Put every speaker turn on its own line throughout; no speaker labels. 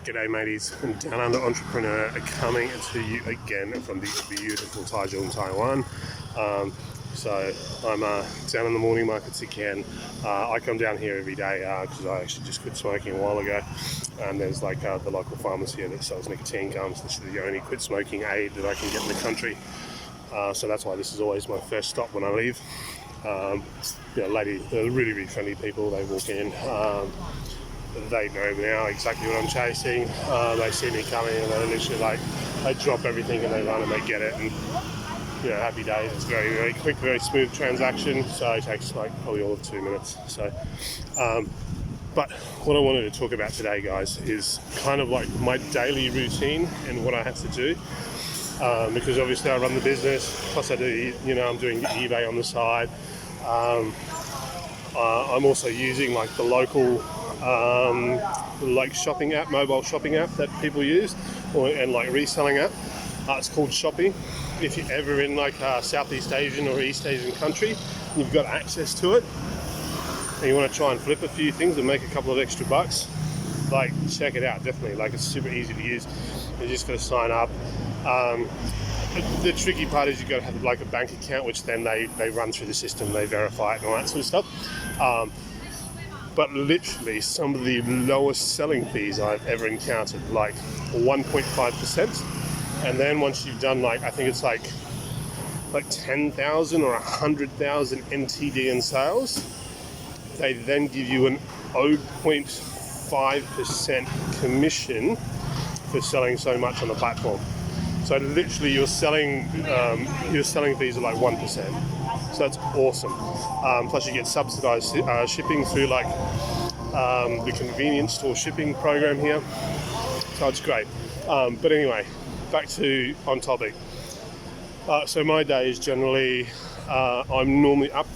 G'day mateys, and Downunder Entrepreneur are coming to you again from the beautiful Taichung, Taiwan. So I'm down in the morning markets again. I come down here every day because I actually just quit smoking a while ago. And there's like the local pharmacy here that sells nicotine gums. This is the only quit smoking aid that I can get in the country. So that's why this is always my first stop when I leave. Ladies, they're really, really friendly people. They walk in. They know now exactly what I'm chasing. They see me coming and they literally they drop everything and they run and they get it. And happy days. It's very, very quick, very smooth transaction. So it takes probably all of 2 minutes. So, but what I wanted to talk about today, guys, is kind of like my daily routine and what I have to do. Because obviously I run the business. Plus I do, I'm doing eBay on the side. I'm also using the local shopping app, mobile shopping app that people use, and reselling app. It's called Shopee. If you're ever in a Southeast Asian or East Asian country, you've got access to it, and you want to try and flip a few things and make a couple of extra bucks, check it out. Definitely, it's super easy to use. You just got to sign up. The tricky part is you've got to have a bank account, which then they run through the system, they verify it and all that sort of stuff. But literally some of the lowest selling fees I've ever encountered, 1.5%. And then once you've done I think it's 10,000 or 100,000 NTD in sales, they then give you an 0.5% commission for selling so much on the platform. So literally your selling fees are 1%. So that's awesome. Plus you get subsidized shipping through the convenience store shipping program here. So it's great. But anyway, back to on topic. So my day is generally, I'm normally up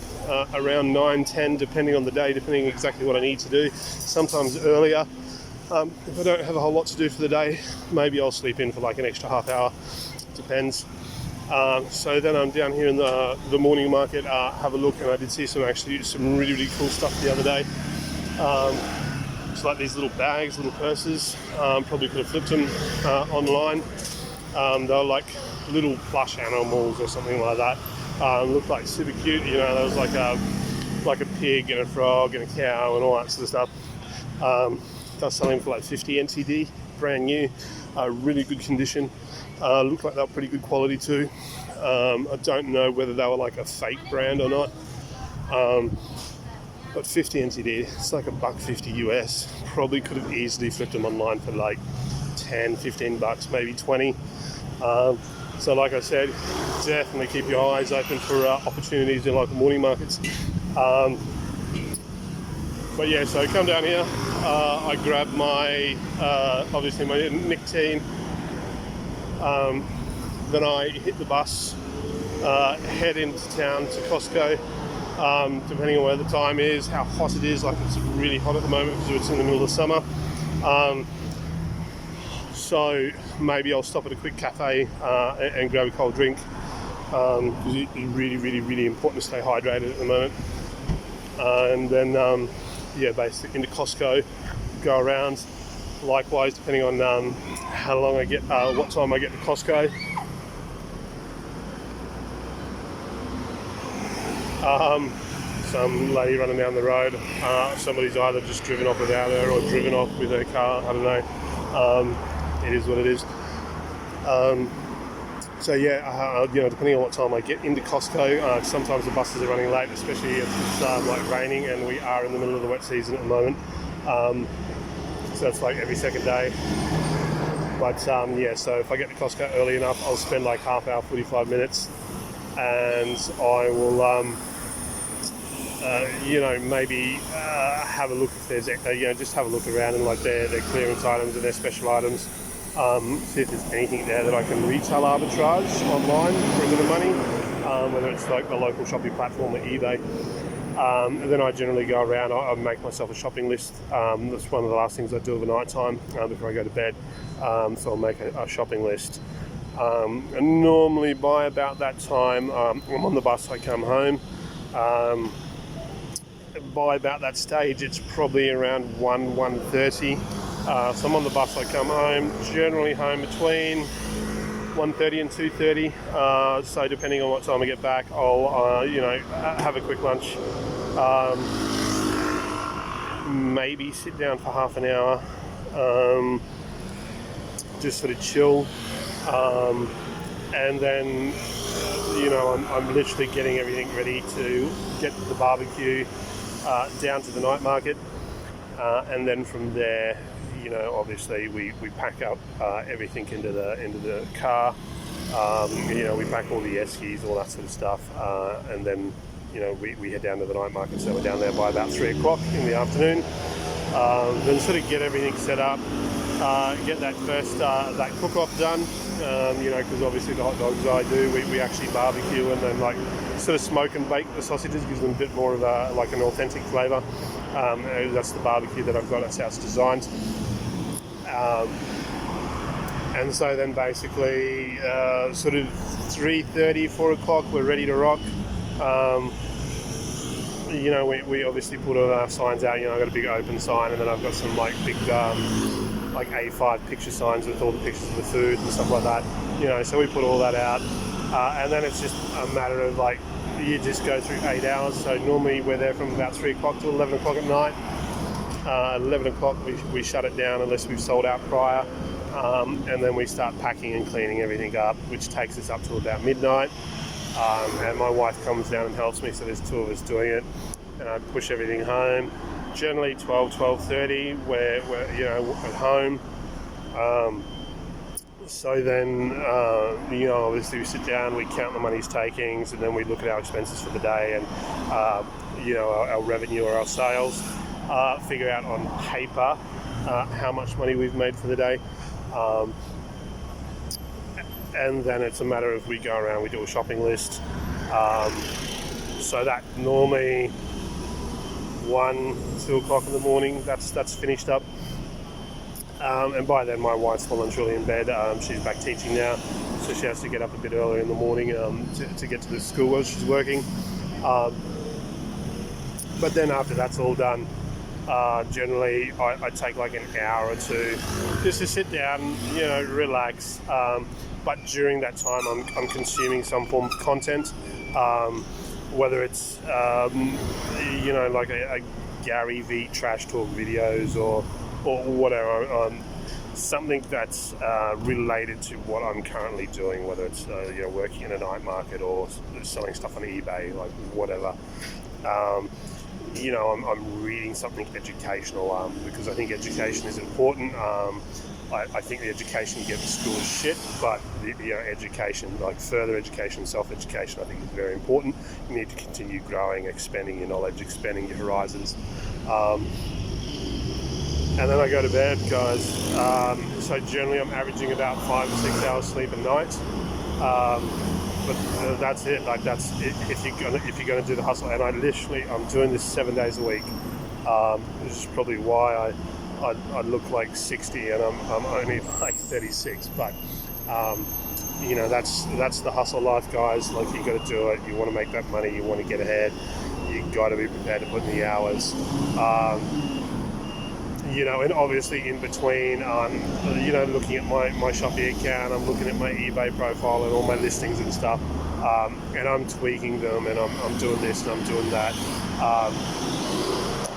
around 9, 10, depending on the day, depending exactly what I need to do. Sometimes earlier. If I don't have a whole lot to do for the day, maybe I'll sleep in for an extra half hour. Depends. So then I'm down here in the morning market, have a look, and I did see some really, really cool stuff the other day. It's these little bags, little purses. Probably could have flipped them online. They were little plush animals or something like that. Looked super cute. There was a pig and a frog and a cow and all that sort of stuff. They're selling for 50 NTD, brand new, really good condition. Looked like they were pretty good quality too. I don't know whether they were a fake brand or not. But 50 NTD, it's $1.50 US. Probably could have easily flipped them online for 10, 15 bucks, maybe 20. So like I said, definitely keep your eyes open for opportunities in local morning markets. But yeah, so I come down here, I grab my, obviously my nicotine, then I hit the bus, head into town to Costco, depending on where the time is, how hot it is. It's really hot at the moment because it's in the middle of summer. So maybe I'll stop at a quick cafe and grab a cold drink, because it's really, really, really important to stay hydrated at the moment. And then basically into Costco, go around. Likewise, depending on how long I get, what time I get to Costco. Some lady running down the road. Somebody's either just driven off without her or driven off with her car. I don't know. It is what it is. So yeah, depending on what time I get into Costco, sometimes the buses are running late, especially if it's raining, and we are in the middle of the wet season at the moment. So that's every second day. But so if I get to Costco early enough, I'll spend half hour, 45 minutes, and I will, maybe have a look if there's, just have a look around and their clearance items and their special items. See if there's anything there that I can retail arbitrage online for a bit of money, whether it's the local shopping platform or eBay. And then I generally go around, I make myself a shopping list. That's one of the last things I do overnight time before I go to bed. So I'll make a shopping list. And normally by about that time, I'm on the bus, I come home. By about that stage, it's probably around 1:30. So I'm on the bus. I come home, generally home between 1:30 and 2:30. So depending on what time I get back, I'll have a quick lunch. Maybe sit down for half an hour, just sort of chill, and then I'm literally getting everything ready to get the barbecue down to the night market, and then from there, obviously we pack up everything into the car. We pack all the eskies, all that sort of stuff, and then we head down to the night market. So we're down there by about 3 o'clock in the afternoon. Then sort of get everything set up, get that first that cook-off done. Because obviously the hot dogs I do, we actually barbecue and then sort of smoke and bake the sausages, gives them a bit more of an authentic flavour. That's the barbecue that I've got. That's how it's designed. And so then basically sort of 3:30, 4 o'clock, we're ready to rock. We obviously put all our signs out. I've got a big open sign, and then I've got some big A5 picture signs with all the pictures of the food and stuff like that. So we put all that out, and then it's just a matter of you just go through 8 hours. So normally we're there from about 3 o'clock to 11 o'clock at night. 11 o'clock we shut it down unless we've sold out prior, and then we start packing and cleaning everything up, which takes us up to about midnight. And my wife comes down and helps me, so there's 2 of us doing it, and I push everything home. Generally 12:30 we're at home. So then obviously we sit down, we count the money's takings, and then we look at our expenses for the day and our revenue or our sales, figure out on paper how much money we've made for the day. And then it's a matter of we go around, we do a shopping list. So that normally 1-2 o'clock in the morning, that's finished up. And by then my wife's well and truly in bed. She's back teaching now, so she has to get up a bit earlier in the morning to get to the school where she's working. But then after that's all done, generally I take an hour or 2 just to sit down, relax. But during that time, I'm consuming some form of content, whether it's a Gary V trash talk videos or whatever, something that's related to what I'm currently doing, whether it's working in a night market or selling stuff on eBay, whatever. I'm reading something educational because I think education is important. I think the education you get at school is shit, but the education, further education, self-education, I think is very important. You need to continue growing, expanding your knowledge, expanding your horizons. And then I go to bed, guys. So generally I'm averaging about 5 or 6 hours sleep a night. But that's it. That's it. If you're gonna do the hustle, and I'm doing this 7 days a week. This is probably why I look like 60 and I'm only 36. But that's the hustle life, guys. You got to do it. You want to make that money. You want to get ahead. You got to be prepared to put in the hours. And obviously in between, looking at my Shopee account, I'm looking at my eBay profile and all my listings and stuff, and I'm tweaking them, and I'm doing this and I'm doing that.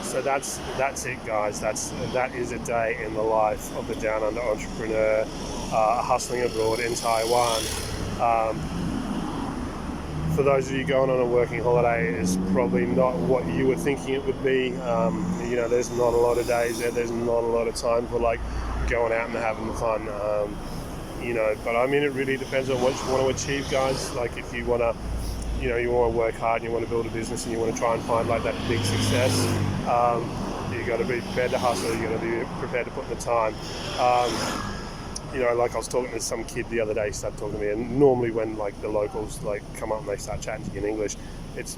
So that's it, guys. That is a day in the life of the Downunder entrepreneur, hustling abroad in Taiwan. For those of you going on a working holiday, it's probably not what you were thinking it would be. There's not a lot of days there. There's not a lot of time for going out and having fun. But I mean, it really depends on what you want to achieve, guys. If you want to, you want to work hard and you want to build a business and you want to try and find that big success, you got to be prepared to hustle. You got to be prepared to put in the time. I was talking to some kid the other day, he started talking to me, and normally when the locals come up and they start chatting to you in English, it's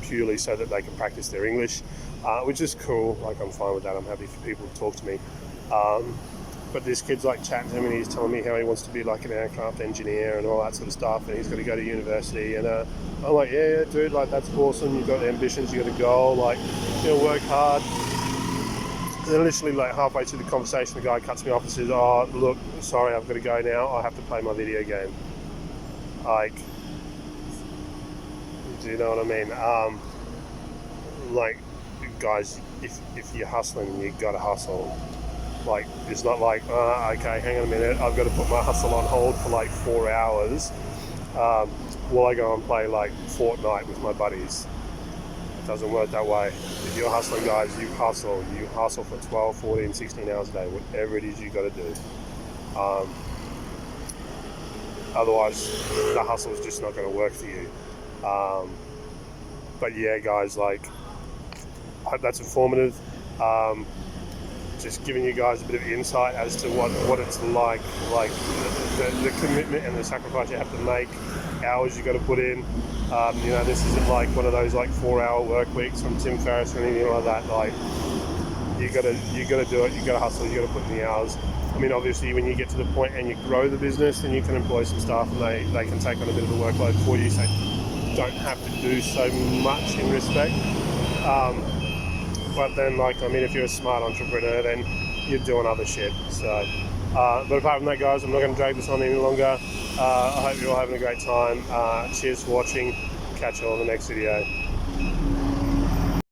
purely so that they can practice their English, which is cool. I'm fine with that. I'm happy for people to talk to me. But this kid's chatting to me and he's telling me how he wants to be an aircraft engineer and all that sort of stuff, and he's going to go to university, and I'm like, yeah, dude, that's awesome. You've got ambitions, you've got a goal, work hard. then literally like halfway through the conversation, the guy cuts me off and says, "Oh, look, sorry, I've got to go now. I have to play my video game." Like, do you know what I mean? Like, guys, if you're hustling, you gotta hustle. Like, it's not like, okay, hang on a minute, I've got to put my hustle on hold for like 4 hours while I go and play like Fortnite with my buddies. It doesn't work that way. If you're hustling, guys, you hustle for 12, 14, 16 hours a day, whatever it is you got to do. Otherwise, the hustle is just not going to work for you. But yeah, guys, like, I hope that's informative. Just giving you guys a bit of insight as to what it's like the commitment and the sacrifice you have to make, hours you got to put in. You know, this isn't like one of those like 4-hour work weeks from Tim Ferriss or anything like that. Like, you gotta do it. You gotta hustle. You gotta put in the hours. I mean, obviously, when you get to the point and you grow the business, then you can employ some staff and they can take on a bit of a workload for you. So you don't have to do so much in respect. But then, like, I mean, if you're a smart entrepreneur, then you're doing other shit. So, but apart from that, guys, I'm not going to drag this on any longer. I hope you're all having a great time. Cheers for watching. Catch you all in the next video.